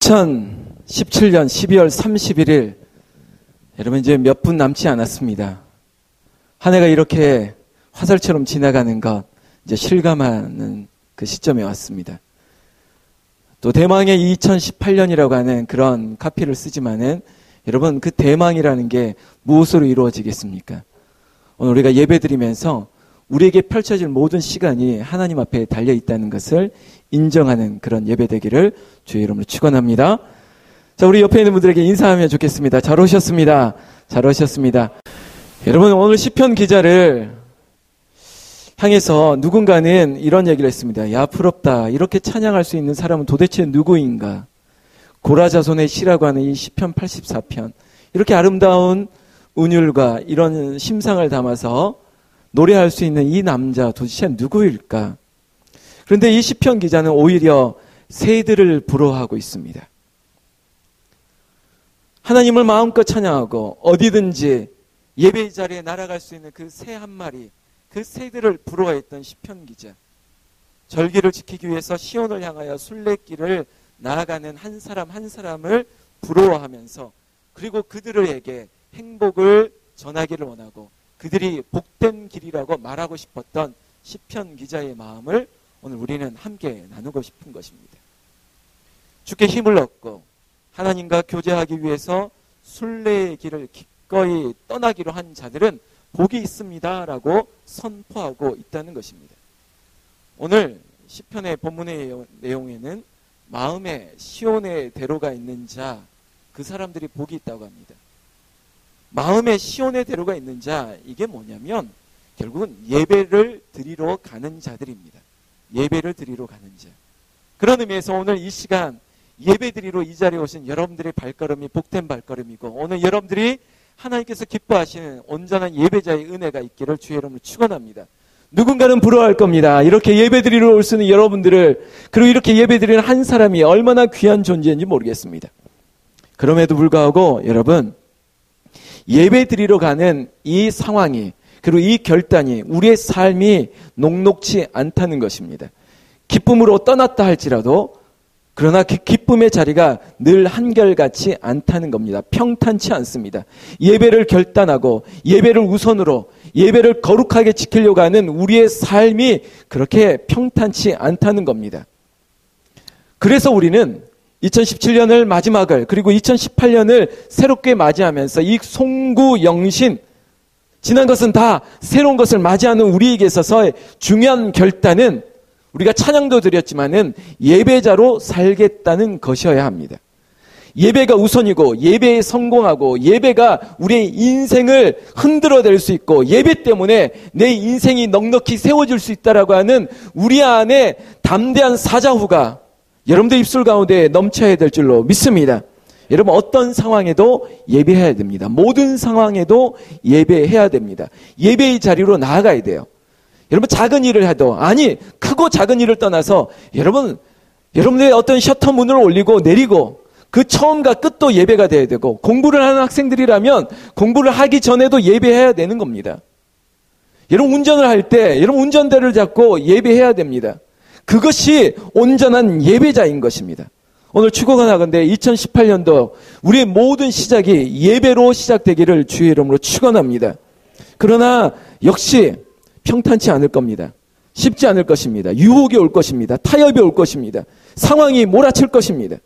2017년 12월 31일, 여러분 이제 몇 분 남지 않았습니다. 한 해가 이렇게 화살처럼 지나가는 것 이제 실감하는 그 시점에 왔습니다. 또 대망의 2018년이라고 하는 그런 카피를 쓰지만은 여러분 그 대망이라는 게 무엇으로 이루어지겠습니까? 오늘 우리가 예배드리면서 우리에게 펼쳐질 모든 시간이 하나님 앞에 달려 있다는 것을 인정하는 그런 예배 되기를 주의 이름으로 축원합니다. 자, 우리 옆에 있는 분들에게 인사하면 좋겠습니다. 잘 오셨습니다. 잘 오셨습니다. 여러분, 오늘 시편 기자를 향해서 누군가는 이런 얘기를 했습니다. 야, 부럽다. 이렇게 찬양할 수 있는 사람은 도대체 누구인가? 고라자손의 시라고 하는 이 시편 84편. 이렇게 아름다운 운율과 이런 심상을 담아서 노래할 수 있는 이 남자 도대체 누구일까? 그런데 이 시편 기자는 오히려 새들을 부러워하고 있습니다. 하나님을 마음껏 찬양하고 어디든지 예배 자리에 날아갈 수 있는 그 새 한 마리, 그 새들을 부러워했던 시편 기자. 절기를 지키기 위해서 시온을 향하여 순례길을 나아가는 한 사람 한 사람을 부러워하면서 그리고 그들에게 행복을 전하기를 원하고 그들이 복된 길이라고 말하고 싶었던 시편 기자의 마음을 오늘 우리는 함께 나누고 싶은 것입니다. 주께 힘을 얻고 하나님과 교제하기 위해서 순례의 길을 기꺼이 떠나기로 한 자들은 복이 있습니다라고 선포하고 있다는 것입니다. 오늘 시편의 본문의 내용에는 마음에 시온의 대로가 있는 자, 그 사람들이 복이 있다고 합니다. 마음에 시온의 대로가 있는 자, 이게 뭐냐면 결국은 예배를 드리러 가는 자들입니다. 예배를 드리러 가는 자. 그런 의미에서 오늘 이 시간 예배 드리러 이 자리에 오신 여러분들의 발걸음이 복된 발걸음이고 오늘 여러분들이 하나님께서 기뻐하시는 온전한 예배자의 은혜가 있기를 주의 이름으로 축원합니다. 누군가는 부러워할 겁니다. 이렇게 예배 드리러 올 수 있는 여러분들을, 그리고 이렇게 예배 드리는 한 사람이 얼마나 귀한 존재인지 모르겠습니다. 그럼에도 불구하고 여러분, 예배 드리러 가는 이 상황이, 그리고 이 결단이 우리의 삶이 녹록지 않다는 것입니다. 기쁨으로 떠났다 할지라도 그러나 그 기쁨의 자리가 늘 한결같이 않다는 겁니다. 평탄치 않습니다. 예배를 결단하고 예배를 우선으로 예배를 거룩하게 지키려고 하는 우리의 삶이 그렇게 평탄치 않다는 겁니다. 그래서 우리는 2017년을 마지막을 그리고 2018년을 새롭게 맞이하면서 이 송구영신, 지난 것은 다 새로운 것을 맞이하는 우리에게 있어서의 중요한 결단은 우리가 찬양도 드렸지만은 예배자로 살겠다는 것이어야 합니다. 예배가 우선이고 예배에 성공하고 예배가 우리의 인생을 흔들어낼 수 있고 예배 때문에 내 인생이 넉넉히 세워질 수 있다라고 하는 우리 안에 담대한 사자후가 여러분들 입술 가운데 넘쳐야 될 줄로 믿습니다. 여러분 어떤 상황에도 예배해야 됩니다. 모든 상황에도 예배해야 됩니다. 예배의 자리로 나아가야 돼요. 여러분 작은 일을 해도 아니 크고 작은 일을 떠나서 여러분들의 어떤 셔터 문을 올리고 내리고 그 처음과 끝도 예배가 돼야 되고 공부를 하는 학생들이라면 공부를 하기 전에도 예배해야 되는 겁니다. 여러분 운전을 할 때 여러분 운전대를 잡고 예배해야 됩니다. 그것이 온전한 예배자인 것입니다. 오늘 축구가 나건데 2018년도 우리의 모든 시작이 예배로 시작되기를 주의 이름으로 축원합니다. 그러나 역시 평탄치 않을 겁니다. 쉽지 않을 것입니다. 유혹이 올 것입니다. 타협이 올 것입니다. 상황이 몰아칠 것입니다.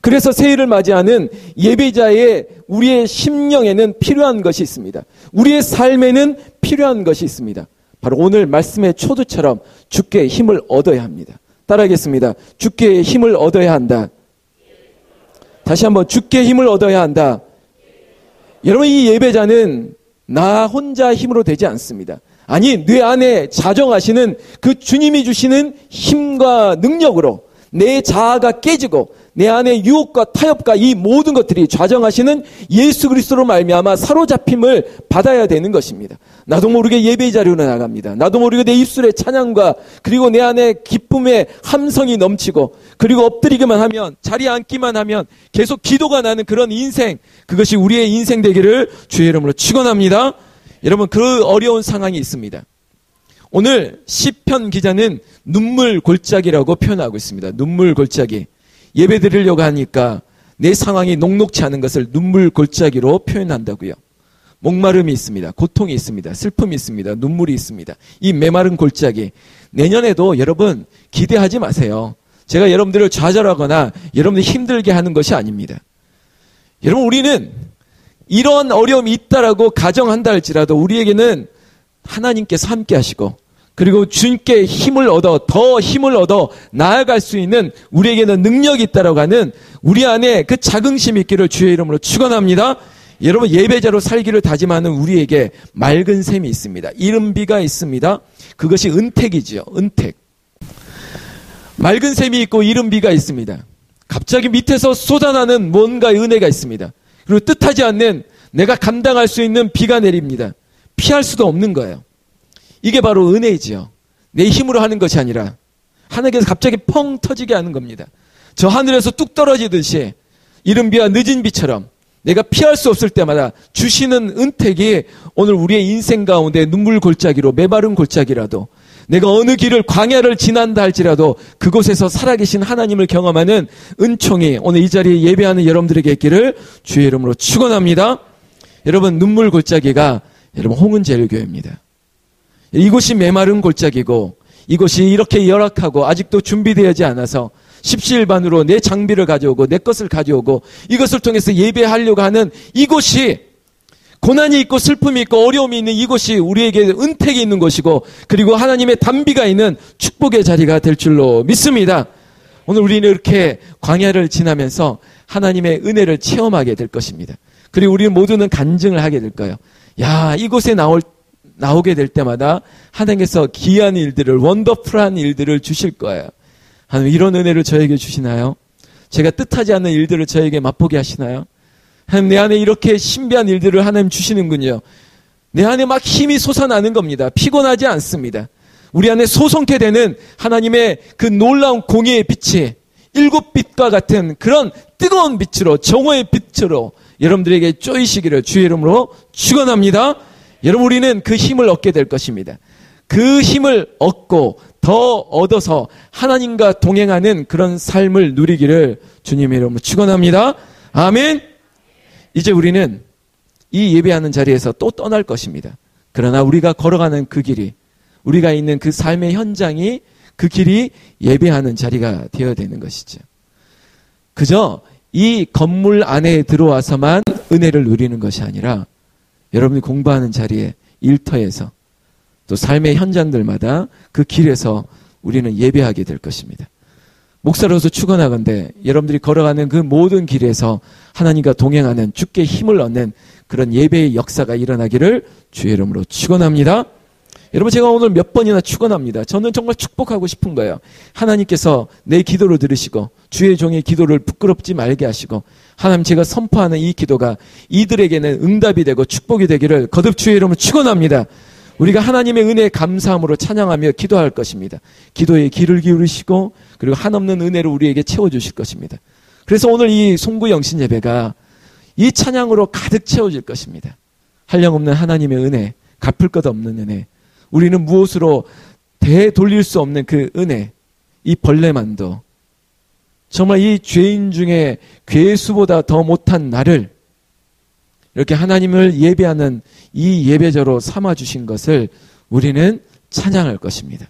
그래서 새해를 맞이하는 예배자의 우리의 심령에는 필요한 것이 있습니다. 우리의 삶에는 필요한 것이 있습니다. 바로 오늘 말씀의 초두처럼 주께 힘을 얻어야 합니다. 따라하겠습니다. 주께 힘을 얻어야 한다. 다시 한번 주께 힘을 얻어야 한다. 여러분 이 예배자는 나 혼자 힘으로 되지 않습니다. 아니 내 안에 자정하시는 그 주님이 주시는 힘과 능력으로 내 자아가 깨지고 내 안에 유혹과 타협과 이 모든 것들이 좌정하시는 예수 그리스도로 말미암아 사로잡힘을 받아야 되는 것입니다. 나도 모르게 예배의 자리로 나갑니다. 나도 모르게 내 입술에 찬양과 그리고 내 안에 기쁨의 함성이 넘치고 그리고 엎드리기만 하면 자리에 앉기만 하면 계속 기도가 나는 그런 인생, 그것이 우리의 인생 되기를 주의 이름으로 축원합니다. 여러분 그 어려운 상황이 있습니다. 오늘 시편 기자는 눈물 골짜기라고 표현하고 있습니다. 눈물 골짜기. 예배 드리려고 하니까 내 상황이 녹록치 않은 것을 눈물 골짜기로 표현한다고요. 목마름이 있습니다. 고통이 있습니다. 슬픔이 있습니다. 눈물이 있습니다. 이 메마른 골짜기, 내년에도 여러분 기대하지 마세요. 제가 여러분들을 좌절하거나 여러분들 힘들게 하는 것이 아닙니다. 여러분, 우리는 이러한 어려움이 있다라고 가정한다 할지라도 우리에게는 하나님께서 함께 하시고, 그리고 주님께 더 힘을 얻어 나아갈 수 있는 우리에게는 능력이 있다라고 하는 우리 안에 그 자긍심이 있기를 주의 이름으로 축원합니다. 여러분, 예배자로 살기를 다짐하는 우리에게 맑은 샘이 있습니다. 이른 비가 있습니다. 그것이 은택이지요. 은택. 맑은 샘이 있고 이른 비가 있습니다. 갑자기 밑에서 쏟아나는 뭔가의 은혜가 있습니다. 그리고 뜻하지 않는 내가 감당할 수 있는 비가 내립니다. 피할 수도 없는 거예요. 이게 바로 은혜이지요. 내 힘으로 하는 것이 아니라 하나님께서 갑자기 펑 터지게 하는 겁니다. 저 하늘에서 뚝 떨어지듯이 이른 비와 늦은 비처럼 내가 피할 수 없을 때마다 주시는 은택이 오늘 우리의 인생 가운데 눈물 골짜기로, 메마른 골짜기라도, 내가 어느 길을, 광야를 지난다 할지라도 그곳에서 살아계신 하나님을 경험하는 은총이 오늘 이 자리에 예배하는 여러분들에게 있기를 주의 이름으로 축원합니다. 여러분, 눈물 골짜기가 여러분 홍은제일교회입니다. 이곳이 메마른 골짜기고, 이곳이 이렇게 열악하고 아직도 준비되지 않아서 십시일반으로 내 장비를 가져오고 내 것을 가져오고 이것을 통해서 예배하려고 하는 이곳이, 고난이 있고 슬픔이 있고 어려움이 있는 이곳이 우리에게 은택이 있는 곳이고, 그리고 하나님의 단비가 있는 축복의 자리가 될 줄로 믿습니다. 오늘 우리는 이렇게 광야를 지나면서 하나님의 은혜를 체험하게 될 것입니다. 그리고 우리 모두는 간증을 하게 될 거예요. 야, 이곳에 나오게 될 때마다 하나님께서 기이한 일들을, 원더풀한 일들을 주실 거예요. 하나님, 이런 은혜를 저에게 주시나요? 제가 뜻하지 않는 일들을 저에게 맛보게 하시나요? 하나님, 내 안에 이렇게 신비한 일들을 하나님 주시는군요. 내 안에 막 힘이 솟아나는 겁니다. 피곤하지 않습니다. 우리 안에 솟성케 되는 하나님의 그 놀라운 공의의 빛이 일곱 빛과 같은 그런 뜨거운 빛으로, 정오의 빛으로 여러분들에게 쪼이시기를 주의 이름으로 축원합니다. 여러분, 우리는 그 힘을 얻게 될 것입니다. 그 힘을 얻고 더 얻어서 하나님과 동행하는 그런 삶을 누리기를 주님의 이름으로 축원합니다. 아멘. 이제 우리는 이 예배하는 자리에서 또 떠날 것입니다. 그러나 우리가 걸어가는 그 길이, 우리가 있는 그 삶의 현장이, 그 길이 예배하는 자리가 되어야 되는 것이죠. 그저 이 건물 안에 들어와서만 은혜를 누리는 것이 아니라 여러분이 공부하는 자리에, 일터에서, 또 삶의 현장들마다 그 길에서 우리는 예배하게 될 것입니다. 목사로서 축원하건대 여러분들이 걸어가는 그 모든 길에서 하나님과 동행하는, 주께 힘을 얻는 그런 예배의 역사가 일어나기를 주의 이름으로 축원합니다. 여러분, 제가 오늘 몇 번이나 축원합니다. 저는 정말 축복하고 싶은 거예요. 하나님께서 내 기도를 들으시고 주의 종의 기도를 부끄럽지 말게 하시고, 하나님, 제가 선포하는 이 기도가 이들에게는 응답이 되고 축복이 되기를 거듭 주의 이름으로 축원합니다. 우리가 하나님의 은혜에 감사함으로 찬양하며 기도할 것입니다. 기도에 귀를 기울이시고, 그리고 한없는 은혜를 우리에게 채워주실 것입니다. 그래서 오늘 이 송구 영신 예배가 이 찬양으로 가득 채워질 것입니다. 한량없는 하나님의 은혜, 갚을 것 없는 은혜, 우리는 무엇으로 되돌릴 수 없는 그 은혜, 이 벌레만도 정말 이 죄인 중에 괴수보다 더 못한 나를 이렇게 하나님을 예배하는 이 예배자로 삼아주신 것을 우리는 찬양할 것입니다.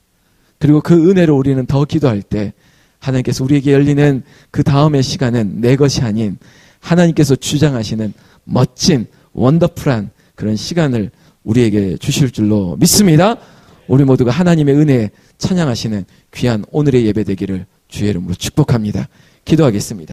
그리고 그 은혜로 우리는 더 기도할 때 하나님께서 우리에게 열리는 그 다음의 시간은 내 것이 아닌 하나님께서 주장하시는 멋진 원더풀한 그런 시간을 우리에게 주실 줄로 믿습니다. 우리 모두가 하나님의 은혜에 찬양하시는 귀한 오늘의 예배 되기를 주의 이름으로 축복합니다. 기도하겠습니다.